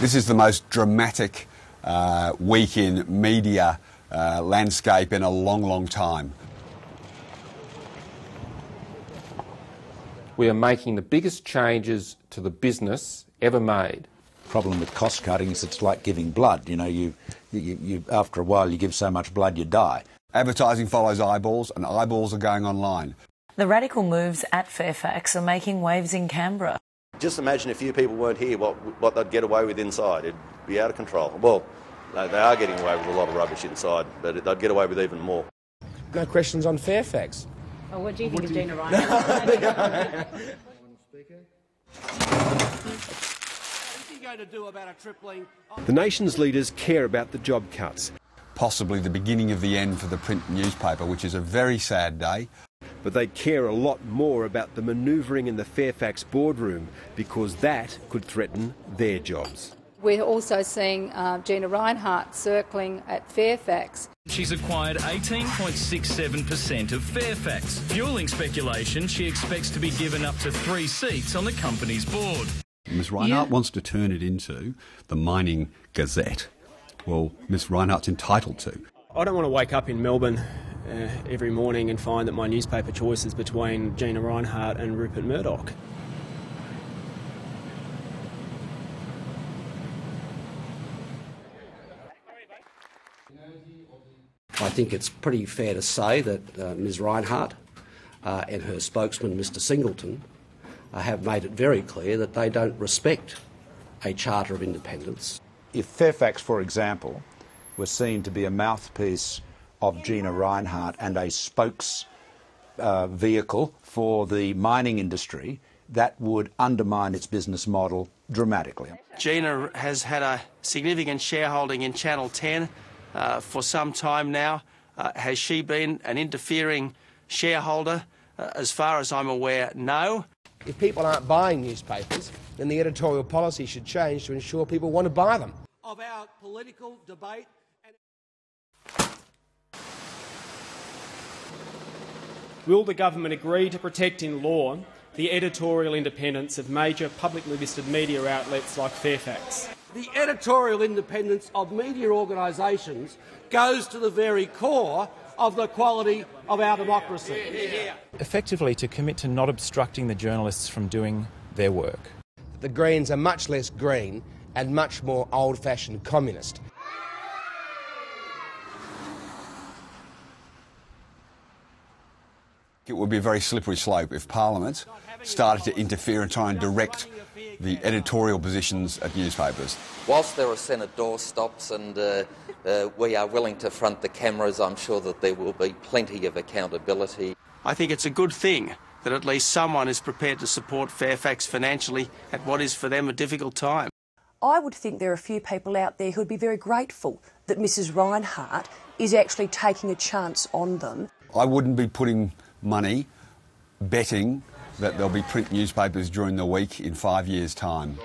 This is the most dramatic week in media landscape in a long, long time. We are making the biggest changes to the business ever made. Problem with cost cutting is it's like giving blood. You know, you after a while you give so much blood you die. Advertising follows eyeballs, and eyeballs are going online. The radical moves at Fairfax are making waves in Canberra. Just imagine if you people weren't here, what they'd get away with inside. It'd be out of control. Well, they are getting away with a lot of rubbish inside, but they'd get away with even more. No questions on Fairfax. Oh, what do you think of Gina Ryan? The nation's leaders care about the job cuts. Possibly the beginning of the end for the print newspaper, which is a very sad day. But they care a lot more about the manoeuvring in the Fairfax boardroom, because that could threaten their jobs. We're also seeing Gina Reinhardt circling at Fairfax. She's acquired 18.67% of Fairfax, fuelling speculation she expects to be given up to 3 seats on the company's board. Ms Reinhardt wants to turn it into the Mining Gazette. Well, Ms Reinhardt's entitled to. I don't want to wake up in Melbourne every morning and find that my newspaper choice is between Gina Reinhardt and Rupert Murdoch. I think it's pretty fair to say that Ms Reinhardt and her spokesman, Mr Singleton, have made it very clear that they don't respect a Charter of Independence. If Fairfax, for example, was seen to be a mouthpiece of Gina Reinhardt and a spokes vehicle for the mining industry, that would undermine its business model dramatically. Gina has had a significant shareholding in Channel 10 for some time now. Has she been an interfering shareholder? As far as I'm aware, no. If people aren't buying newspapers, then the editorial policy should change to ensure people want to buy them. Of our political debate. Will the government agree to protect in law the editorial independence of major publicly listed media outlets like Fairfax? The editorial independence of media organisations goes to the very core of the quality of our democracy. Effectively, to commit to not obstructing the journalists from doing their work. The Greens are much less green and much more old-fashioned communist. It would be a very slippery slope if Parliament started to interfere and try and direct the editorial positions at newspapers. Whilst there are Senate doorstops and we are willing to front the cameras, I'm sure that there will be plenty of accountability. I think it's a good thing that at least someone is prepared to support Fairfax financially at what is for them a difficult time. I would think there are a few people out there who would be very grateful that Mrs Reinhardt is actually taking a chance on them. I wouldn't be putting money betting that there'll be print newspapers during the week in 5 years' time.